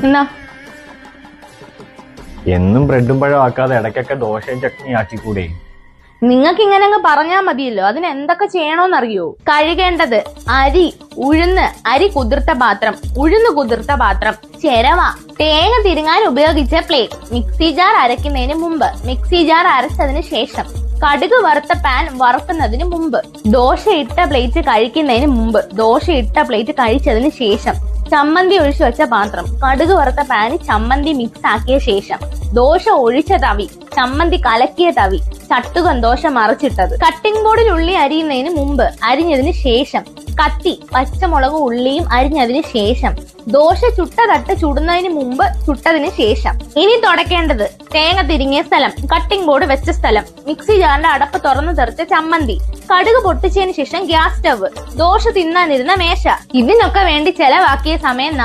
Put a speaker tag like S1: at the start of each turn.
S1: എന്നാ
S2: എന്നും ബ്രെഡും പഴം ആക്കാതെ ഇടയ്ക്കൊക്കെ ദോശയും ചട്നി ആക്കിക്കൂടെ?
S1: നിങ്ങൾക്ക് ഇങ്ങനെ അങ്ങ് പറഞ്ഞാ മതിയല്ലോ. അതിന് എന്തൊക്കെ ചെയ്യണോന്നറിയോ? കഴുകേണ്ടത് അരി, ഉഴുന്ന്, അരി കുതിർത്ത പാത്രം, ഉഴുന്ന് കുതിർത്ത പാത്രം, ചിരവ, തേങ്ങ തിരുങ്ങാൻ ഉപയോഗിച്ച പ്ലേറ്റ്, മിക്സി ജാർ അരയ്ക്കുന്നതിന് മുമ്പ്, മിക്സി ജാർ അരച്ചതിന് ശേഷം, കടുക് വറുത്ത പാൻ വറുക്കുന്നതിന് മുമ്പ്, ദോശ ഇട്ട പ്ലേറ്റ് കഴിക്കുന്നതിന് മുമ്പ്, ദോശ ഇട്ട പ്ലേറ്റ് കഴിച്ചതിന് ശേഷം, ചമ്മന്തി ഒഴിച്ചു വെച്ച പാത്രം, കടുക് വറുത്ത പാന് ചമ്മന്തി മിക്സ് ആക്കിയ ശേഷം, ദോശ ഒഴിച്ച തവി, ചമ്മന്തി കലക്കിയ തവി, ചട്ടുകം ദോശ മറിച്ചിട്ടത്, കട്ടിംഗ് ബോർഡിൽ ഉള്ളി അരിയുന്നതിന് മുമ്പ്, അരിഞ്ഞതിന് ശേഷം, കത്തി, പച്ചമുളകും ഉള്ളിയും അരിഞ്ഞതിന് ശേഷം, ദോശ ചുട്ട തട്ട് ചുടുന്നതിന് മുമ്പ്, ചുട്ടതിന് ശേഷം. ഇനി തുടക്കേണ്ടത് തേങ്ങ തിരിങ്ങിയ സ്ഥലം, കട്ടിംഗ് ബോർഡ് വെച്ച സ്ഥലം, മിക്സി ജാറിന്റെ അടപ്പ് തുറന്നു തെറിച്ച ചമ്മന്തി, കടുക് പൊട്ടിച്ചതിന് ശേഷം ഗ്യാസ് സ്റ്റവ്, ദോശ തിന്നാനിരുന്ന മേശ. ഇതിനൊക്കെ വേണ്ടി ചെലവാക്കിയ സമയം